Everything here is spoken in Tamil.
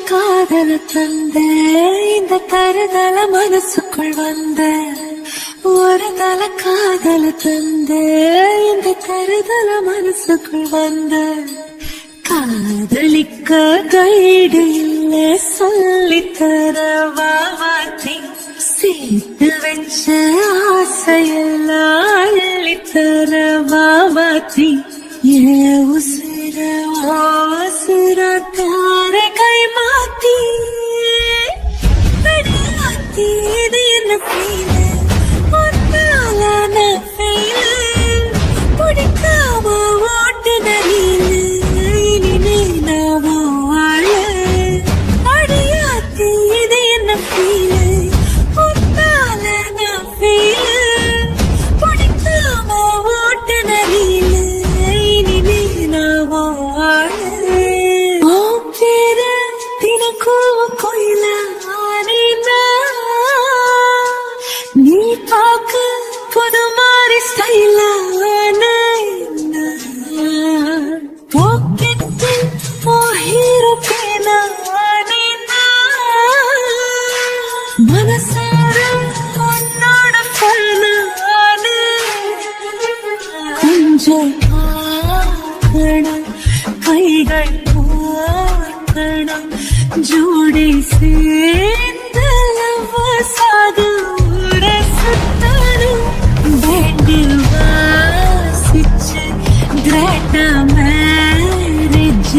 காதல தந்த இந்த தருதல மனசுக்குள் வந்த ஒரு தல காதல தந்த இந்த தருதல மனசுக்குள் வந்த காதலிக்க கைடு இல்ல சொல்லித்தர வாவாத்தி சேர்த்து வச்ச ஆசையெல்லாம் அள்ளித்தர வாவாத்தி ஏ உசிர உசிர தார கை மாத்தி இது என்ன ஃபீல் ஒன்னாலான ஃபீல் பிடிக்காம ஓட்டுன நீலு இனிமே நாம வாழ அடியாத்தி இது என்ன ஃபீல் ஒன்னாலான ஃபீல் பிடிக்காம ஓட்டுன நீலு இனிமே நாம வாழ பேர தினக்கும் கோயில நீ பாக்க புது மாதிரி ஸ்டைல பாக்கெட்டு ஹீரோ பேனா மனசார உன்னோட ஃபேனா கொஞ்சம் பார்க்கணும் கைகள் பார்க்கணும் ஜோடி சேர்ந்து சாது சுத்தணும் பேண்டில் வாசிச்சு கிராண்டா மேரேஜ்